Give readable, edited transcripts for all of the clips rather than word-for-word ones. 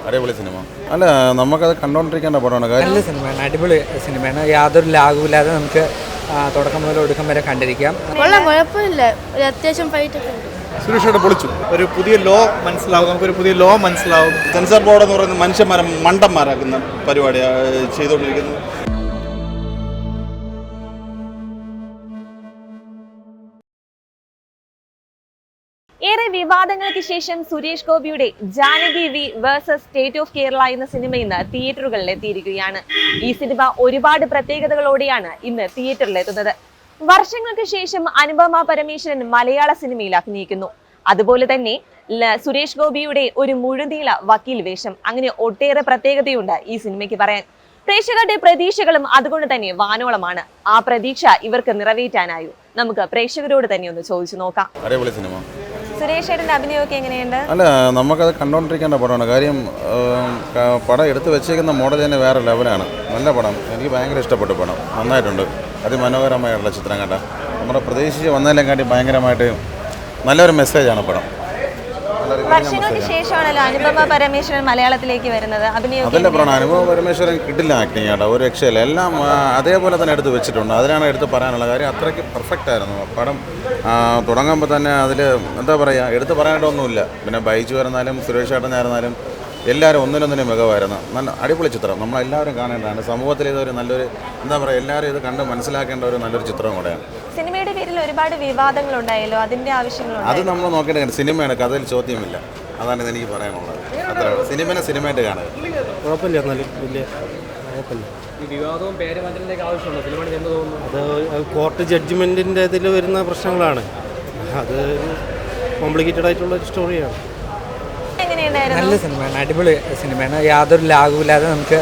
അടിപൊളി സിനിമ. അല്ല, നമുക്കത് കണ്ടുകൊണ്ടിരിക്കേണ്ട പടമാണ്. നല്ല സിനിമയാണ്, അടിപൊളി സിനിമയാണ്. യാതൊരു ലാഗുമില്ലാതെ നമുക്ക് തുടക്കം മുതൽ ഒടുക്കം വരെ കണ്ടിരിക്കാം. കുഴപ്പമില്ല, ഒരു അത്യാവശ്യം ഫൈറ്റ് ഒക്കെ ഉണ്ട്. സുരക്ഷയുടെ പൊളിച്ചു. ഒരു പുതിയ ലോ മനസ്സിലാവും, നമുക്കൊരു പുതിയ ലോ മനസ്സിലാവും. സെൻസർ ബോർഡ് എന്ന് പറയുന്നത് മനുഷ്യന്മാരെ മണ്ടന്മാരാക്കുന്ന പരിപാടിയാണ് ചെയ്തുകൊണ്ടിരിക്കുന്നത്. ഏറെ വിവാദങ്ങൾക്ക് ശേഷം സുരേഷ് ഗോപിയുടെ Janaki V versus State of Kerala എന്ന സിനിമ ഇന്ന് തിയേറ്ററുകളിൽ എത്തിയിരിക്കുകയാണ്. ഈ സിനിമ ഒരുപാട് പ്രത്യേകതകളോടെയാണ് ഇന്ന് തിയേറ്ററിലെത്തുന്നത്. വർഷങ്ങൾക്ക് ശേഷം അനുപമ പരമേശ്വരൻ മലയാള സിനിമയിൽ അഭിനയിക്കുന്നു. അതുപോലെ തന്നെ സുരേഷ് ഗോപിയുടെ ഒരു മുഴുനീള വക്കീൽ വേഷം. അങ്ങനെ ഒട്ടേറെ പ്രത്യേകതയുണ്ട് ഈ സിനിമയ്ക്ക് പറയാൻ. പ്രേക്ഷകരുടെ പ്രതീക്ഷകളും അതുകൊണ്ട് തന്നെ വാനോളമാണ്. ആ പ്രതീക്ഷ ഇവർക്ക് നിറവേറ്റാനായോ? നമുക്ക് പ്രേക്ഷകരോട് തന്നെ ഒന്ന് ചോദിച്ചു നോക്കാം. അടിപൊളി സിനിമ. സുരേഷ് ചേട്ടന്റെ അഭിനയമൊക്കെ എങ്ങനെയുണ്ട്? അല്ല, നമുക്കത് കണ്ടുകൊണ്ടിരിക്കേണ്ട പടമാണ്. കാര്യം പടം എടുത്ത് വെച്ചേക്കുന്ന മോഡൽ തന്നെ വേറെ ലെവലാണ്. നല്ല പടം, എനിക്ക് ഭയങ്കര ഇഷ്ടപ്പെട്ടു. പടം നന്നായിട്ടുണ്ട്, അതിമനോഹരമായിട്ടുള്ള ചിത്രം കണ്ട. നമ്മുടെ പ്രതീക്ഷിച്ച് വന്നതിലും കാട്ടി ഭയങ്കരമായിട്ട് നല്ലൊരു മെസ്സേജാണ് പടം. വർഷങ്ങൾക്ക് ശേഷമാണല്ലോ അനുപമ പരമേശ്വരൻ മലയാളത്തിലേക്ക് വരുന്നത്. അതല്ല പറയണം, അനുപമ പരമേശ്വരൻ കിട്ടില്ല ആക്ടിങ് കേട്ടോ, ഒരു രക്ഷയില്ല. എല്ലാം അതേപോലെ തന്നെ എടുത്ത് വെച്ചിട്ടുണ്ട്. അതിനാണ് എടുത്ത് പറയാനുള്ള കാര്യം. അത്രയ്ക്ക് പെർഫെക്റ്റ് ആയിരുന്നു പടം. തുടങ്ങുമ്പോൾ തന്നെ അതിൽ എന്താ പറയുക, എടുത്ത് പറയാനായിട്ടൊന്നുമില്ല. പിന്നെ ബൈജു ആയിരുന്നാലും സുരേഷ് ചേട്ടനായിരുന്നാലും എല്ലാവരും ഒന്നിനൊന്നിനും മികവായിരുന്നു. നല്ല അടിപൊളി ചിത്രം, നമ്മളെല്ലാവരും കാണേണ്ടതാണ്. സമൂഹത്തിൽ ഇതൊരു നല്ലൊരു എന്താ പറയുക, എല്ലാവരും ഇത് കണ്ട് മനസ്സിലാക്കേണ്ട ഒരു നല്ലൊരു ചിത്രം കൂടെയാണ്. സിനിമയുടെ പേരിൽ ഒരുപാട് വിവാദങ്ങൾ ഉണ്ടായല്ലോ, അതിന്റെ ആവശ്യങ്ങളുണ്ട്. അത് നമ്മൾ നോക്കേണ്ട സിനിമയാണ്, കഥയിൽ ചോദ്യമില്ല. അതാണ് എനിക്ക് പറയാനുള്ളത്. അത്ര സിനിമയെ സിനിമയായിട്ട് കാണുക. കുഴപ്പമില്ല, എന്നാലും വലിയ കുഴപ്പമില്ല. ഈ വിവാദവും പേരുമാറ്റത്തിൻ്റെയൊക്കെ ആവശ്യമുണ്ടോ സിനിമയുടെ എന്ന് തോന്നുന്നു? അത് കോർട്ട് ജഡ്ജ്മെൻറ്റിൻ്റെ ഇതിൽ വരുന്ന പ്രശ്നങ്ങളാണ്. അത് കോംപ്ലിക്കേറ്റഡ് ആയിട്ടുള്ള ഒരു സ്റ്റോറിയാണ്. നല്ല സിനിമയാണ്, അടിപൊളി സിനിമയാണ്. യാതൊരു ലാഗുമില്ലാതെ നമുക്ക്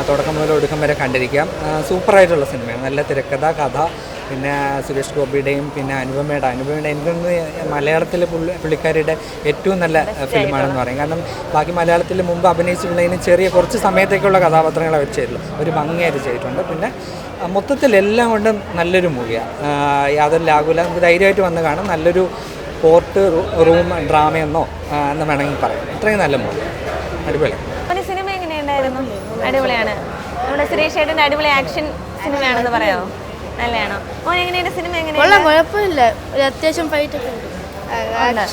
തുടക്കം മുതൽ ഒടുക്കം വരെ കണ്ടിരിക്കാം. സൂപ്പറായിട്ടുള്ള സിനിമയാണ്. നല്ല തിരക്കഥ, കഥ, പിന്നെ സുരേഷ് ഗോപിയുടെയും പിന്നെ അനുപമയുടെ എനിക്കൊന്ന് മലയാളത്തിലെ പുള്ളിക്കാരിയുടെ ഏറ്റവും നല്ല ഫിലിമാണെന്ന് പറയും. കാരണം ബാക്കി മലയാളത്തിൽ മുമ്പ് അഭിനയിച്ചിട്ടുള്ളതിന് ചെറിയ കുറച്ച് സമയത്തേക്കുള്ള കഥാപാത്രങ്ങളെ വെച്ചിട്ടുള്ളൂ, ഒരു ഭംഗിയായിട്ട് ചെയ്തിട്ടുണ്ട്. പിന്നെ മൊത്തത്തിൽ എല്ലാം കൊണ്ടും നല്ലൊരു മൂവിയാണ്. യാതൊരു ലാഗുമില്ല, നമുക്ക് ധൈര്യമായിട്ട് വന്ന് കാണാം. നല്ലൊരു കോർട്ട് റൂം ഡ്രാമയെന്നോ എന്ന് വേണമെങ്കിൽ പറയാം. അത്രയും നല്ല മൂവി, അടിപൊളി. സിനിമ എങ്ങനെയുണ്ടായിരുന്നു? അടിപൊളിയാണ്. നമ്മുടെ സുരേഷ് ചേട്ടൻ്റെ അടിപൊളി ആക്ഷൻ സിനിമയാണെന്ന് പറയാമോ? നല്ലതാണോ? ഓൻ എങ്ങനെയാണ് സിനിമ? എങ്ങനെയാണ്? കുഴപ്പമില്ല, ഒരു അത്യാവശ്യം ഫൈറ്റ് ഒക്കെ ഉണ്ട്.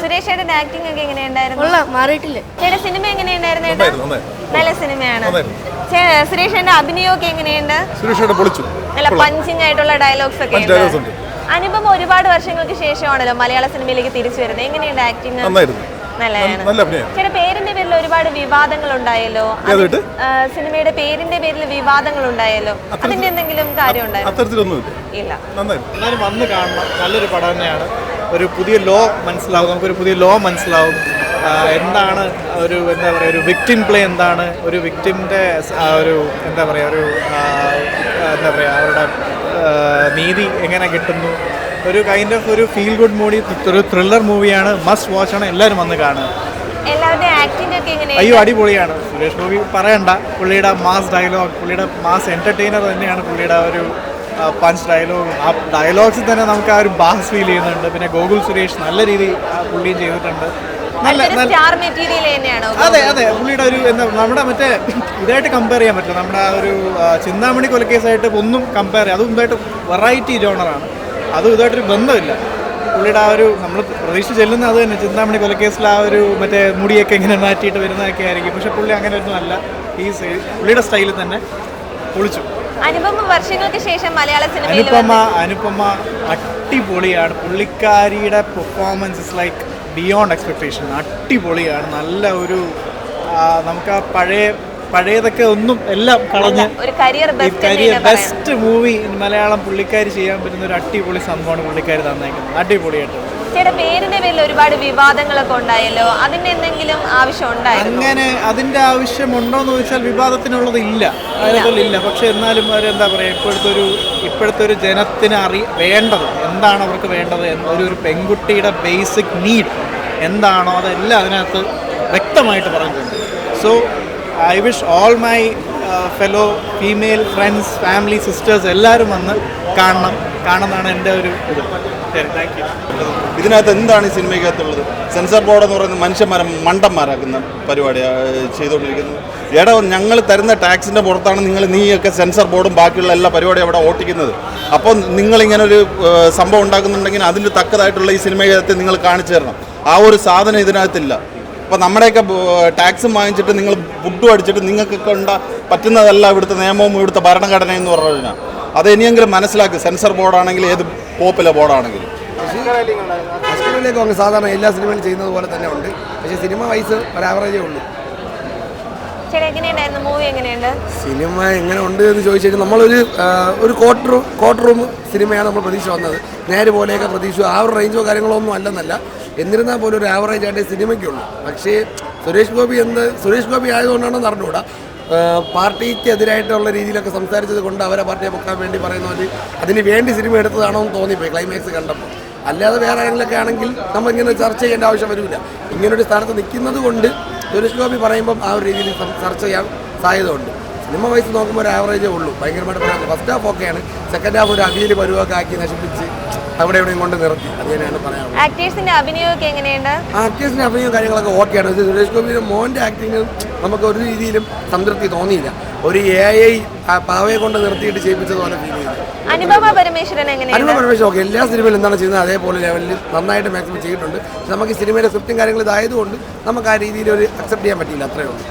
സുരേഷ് ചേട്ടൻ്റെ ആക്ടിംഗ് ഒക്കെ എങ്ങനെയുണ്ടായിരുന്നു? മാറിയിട്ടില്ല. ചേട്ടാ സിനിമ എങ്ങനെയുണ്ടായിരുന്നു? നല്ല സിനിമയാണ്. സുരേഷ് ചേട്ടൻ്റെ അഭിനയമൊക്കെ എങ്ങനെയുണ്ട്? നല്ല പഞ്ചിങ് ആയിട്ടുള്ള ഡയലോഗ്സ് ഒക്കെ ഉണ്ട്. അനുപമ ഒരുപാട് വർഷങ്ങൾക്ക് ശേഷമാണല്ലോ മലയാള സിനിമയിലേക്ക് തിരിച്ചു വരുന്നത്. എങ്ങനെയുണ്ട് ആക്ടിങ്? നല്ലതാണ്. ചില പേരിന്റെ പേരിൽ ഒരുപാട് വിവാദങ്ങൾ ഉണ്ടായല്ലോ, സിനിമയുടെ പേരിന്റെ പേരിൽ വിവാദങ്ങൾ ഉണ്ടായല്ലോ, അതിന്റെ എന്തെങ്കിലും കാര്യം ഉണ്ടായിരുന്നു? ഇല്ല. എന്നാലും വന്ന് കാണണം, നല്ലൊരു പടം തന്നെയാണ്. ഒരു പുതിയ ലോ മനസ്സിലാവും, നമുക്കൊരു പുതിയ ലോ മനസ്സിലാവും. എന്താണ് ഒരു എന്താ പറയുക, ഒരു വിക്ടിം പ്ലേ എന്താണ്, ഒരു വിക്ടിമിൻ്റെ ഒരു എന്താ പറയുക, ഒരു എന്താ പറയുക, അവരുടെ നീതി എങ്ങനെ കിട്ടുന്നു. ഒരു കൈൻഡ് ഓഫ് ഒരു ഫീൽ ഗുഡ് മൂവി, ഒരു ത്രില്ലർ മൂവിയാണ്. മസ്റ്റ് വാച്ച് ആണ്, എല്ലാവരും വന്ന് കാണുക. അയ്യോ അടിപൊളിയാണ്. സുരേഷ് ഗോപി പറയണ്ട, പുള്ളിയുടെ മാസ് ഡയലോഗ്, പുള്ളിയുടെ മാസ് എൻ്റർടൈനർ തന്നെയാണ്. പുള്ളിയുടെ ഒരു പഞ്ച് ഡയലോഗ്, ആ ഡയലോഗ്സിൽ തന്നെ നമുക്ക് ആ ഒരു ബാസ് ഫീൽ ചെയ്യുന്നുണ്ട്. പിന്നെ ഗോകുൽ സുരേഷ് നല്ല രീതിയിൽ പുള്ളിയും ചെയ്തിട്ടുണ്ട്. അതെ അതെ, പുള്ളിയുടെ ഒരു എന്താ നമ്മുടെ മറ്റേ ഇതായിട്ട് കമ്പയർ ചെയ്യാൻ പറ്റില്ല. നമ്മുടെ ആ ഒരു ചിന്താമണി കൊലക്കേസായിട്ട് ഒന്നും കമ്പയർ ചെയ്യാം. അതും ഇതായിട്ട് വെറൈറ്റി ജോണറാണ്, അതും ഇതായിട്ടൊരു ബന്ധമില്ല. പുള്ളിയുടെ ആ ഒരു നമ്മൾ പ്രതീക്ഷിച്ച് ചെല്ലുന്ന അത് തന്നെ, ചിന്താമണി കൊലക്കേസിൽ ആ ഒരു മറ്റേ മുടിയൊക്കെ ഇങ്ങനെ മാറ്റിയിട്ട് വരുന്നതൊക്കെ ആയിരിക്കും. പക്ഷെ പുള്ളി അങ്ങനെ ഒന്നും അല്ല, ഈ പുള്ളിയുടെ സ്റ്റൈലിൽ തന്നെ പൊളിച്ചു. വർഷങ്ങൾക്ക് ശേഷം മലയാള അനുപമ അടിപൊളിയാണ്. പുള്ളിക്കാരിയുടെ performance is like beyond expectation. അടിപൊളിയാണ്. നല്ല ഒരു നമുക്ക് ആ പഴയതൊക്കെ ഒന്നും എല്ലാം കളഞ്ഞ് കരിയർ ബെസ്റ്റ് മൂവി മലയാളം പുള്ളിക്കാരി ചെയ്യാൻ പറ്റുന്ന ഒരു അടിപൊളി സംഭവമാണ് പുള്ളിക്കാരി തന്നേക്കുന്നത്. അടിപൊളിയായിട്ട്. പേരിന്റെ പേരിൽ ഒരുപാട് വിവാദങ്ങളൊക്കെ ഉണ്ടായല്ലോ, അതിന്റെ എന്തെങ്കിലും ആവശ്യം ഉണ്ടായിരുന്നു? അങ്ങനെ അതിന്റെ ആവശ്യമുണ്ടോന്ന് ചോദിച്ചാൽ വിവാദത്തിനുള്ളത് ഇല്ല, ഇല്ല. പക്ഷെ എന്നാലും എന്താ പറയുക, ഇപ്പോഴത്തെ ഒരു ജനത്തിന് വേണ്ടത് എന്താണ്, അവർക്ക് വേണ്ടത് ഒരു പെൺകുട്ടിയുടെ ബേസിക് നീഡ് എന്താണോ അതെല്ലാം അതിനകത്ത് വ്യക്തമായിട്ട് പറഞ്ഞിട്ടുണ്ട്. So I wish all my fellow female friends, family, sisters എല്ലാവരും വന്ന് കാണണം എന്നാണ് എൻ്റെ ഒരു ഇത്. ശരി, താങ്ക് യു. ഇതിനകത്ത് എന്താണ് ഈ സിനിമയ്ക്കകത്തുള്ളത്? സെൻസർ ബോർഡ് എന്ന് പറയുന്നത് മനുഷ്യന്മാരെ മണ്ടന്മാരാക്കുന്ന പരിപാടി ചെയ്തുകൊണ്ടിരിക്കുന്നത്. എടാ, ഞങ്ങൾ തരുന്ന ടാക്സിൻ്റെ പുറത്താണ് നീയൊക്കെ സെൻസർ ബോർഡും ബാക്കിയുള്ള എല്ലാ പരിപാടിയും അവിടെ ഓട്ടിക്കുന്നത്. അപ്പോൾ നിങ്ങളിങ്ങനെ ഒരു സംഭവം ഉണ്ടാക്കുന്നുണ്ടെങ്കിൽ അതിന് തക്കതായിട്ടുള്ള ഈ സിനിമയ്ക്കകത്ത് നിങ്ങൾ കാണിച്ചു തരണം. ആ ഒരു സാധനം ഇതിനകത്തില്ല. അപ്പോൾ നമ്മുടെയൊക്കെ ടാക്സും വാങ്ങിച്ചിട്ട് നിങ്ങൾ ഫുഡും അടിച്ചിട്ട് നിങ്ങൾക്കൊക്കെ പറ്റുന്നതല്ല ഇവിടുത്തെ നിയമവും ഇവിടുത്തെ ഭരണഘടന എന്ന് പറഞ്ഞു കഴിഞ്ഞാൽ. അത് ഇനിയെങ്കിലും മനസ്സിലാക്കുക. സെൻസർ ബോർഡാണെങ്കിലും ഏത് പോപ്പിലെ ബോർഡാണെങ്കിലും. അഷ്കറിലേക്ക് അങ്ങ് സാധാരണ എല്ലാ സിനിമയിലും ചെയ്യുന്നത് പോലെ തന്നെ ഉണ്ട്. പക്ഷേ സിനിമ വൈസ് ഒരു ആവറേജേ ഉള്ളൂ. മൂവി എങ്ങനെയുണ്ട്? സിനിമ എങ്ങനെ ഉണ്ട് എന്ന് ചോദിച്ചാൽ നമ്മളൊരു കോർട്ട് റൂം സിനിമയാണ് നമ്മൾ പ്രതീക്ഷ വന്നത്. നേരെ പോലെയൊക്കെ പ്രതീക്ഷ ആ ഒരു റേഞ്ചോ കാര്യങ്ങളോ ഒന്നും അല്ലെന്നല്ല. എന്നിരുന്നാൽ പോലും ഒരു ആവറേജ് ആയിട്ട് സിനിമയ്ക്കുള്ളൂ. പക്ഷേ സുരേഷ് ഗോപി ആയതുകൊണ്ടാണെന്ന് അറിഞ്ഞുകൂടാ. പാർട്ടിക്ക് എതിരായിട്ടുള്ള രീതിയിലൊക്കെ സംസാരിച്ചത് കൊണ്ട് അവരെ പാർട്ടിയെ പൊക്കാൻ വേണ്ടി പറയുന്നവർ അതിന് വേണ്ടി സിനിമ എടുത്തതാണോ എന്ന് തോന്നിപ്പോയി ക്ലൈമാക്സ് കണ്ടപ്പോൾ. അല്ലാതെ വേറെ ആരെങ്കിലൊക്കെ ആണെങ്കിൽ നമ്മളിങ്ങനെ ചർച്ച ചെയ്യേണ്ട ആവശ്യം വരില്ല. ഇങ്ങനൊരു സ്ഥാനത്ത് നിൽക്കുന്നത് കൊണ്ട് സുരേഷ് ഗോപി പറയുമ്പം ആ ഒരു രീതിയിൽ ചർച്ച ചെയ്യാൻ സാധ്യതയുണ്ട്. സിനിമ വൈസ് നോക്കുമ്പോൾ ഒരു ആവറേജേ ഉള്ളൂ. ഭയങ്കരമായിട്ട് പറയാം. ഫസ്റ്റ് ഹാഫ് ഓക്കെയാണ്. സെക്കൻഡ് ഹാഫ് ഒരു അവിയൽ പരുവൊക്കെ ആക്കി നശിപ്പിച്ച് അവിടെ എവിടെയും കൊണ്ട് നിർത്തി. അത് തന്നെയാണ് പറയാനുള്ളത്. ആക്ടേഴ്സിന്റെ അഭിനയമൊക്കെ എങ്ങനെയുണ്ട്? ആക്ടേഴ്സിന്റെ അഭിനയം കാര്യങ്ങളൊക്കെ ഓക്കെയാണ്. സുരേഷ് ഗോപിയുടെ മോൻ്റെ ആക്ടിങ് നമുക്ക് ഒരു രീതിയിലും സംതൃപ്തി തോന്നിയില്ല. ഒരു AI പാവയെ കൊണ്ട് നിർത്തിയിട്ട് ചെയ്യിപ്പിച്ചതുപോലെ ഫീൽ ചെയ്തു. അനുപമ പരമേശ്വരൻ എങ്ങനെയാണ്? ഓക്കെ, എല്ലാ സിനിമയിലും എന്താണ് ചെയ്യുന്നത് അതേപോലെ ലെവലിൽ നന്നായിട്ട് മാക്സിമം ചെയ്തിട്ടുണ്ട്. പക്ഷെ നമുക്ക് ഈ സിനിമയുടെ സ്ക്രിപ്റ്റും കാര്യങ്ങളും ഇതായതുകൊണ്ട് നമുക്ക് ആ രീതിയിൽ ഒരു അക്സെപ്റ്റ് ചെയ്യാൻ പറ്റിയില്ല. അത്രയേ ഉള്ളൂ.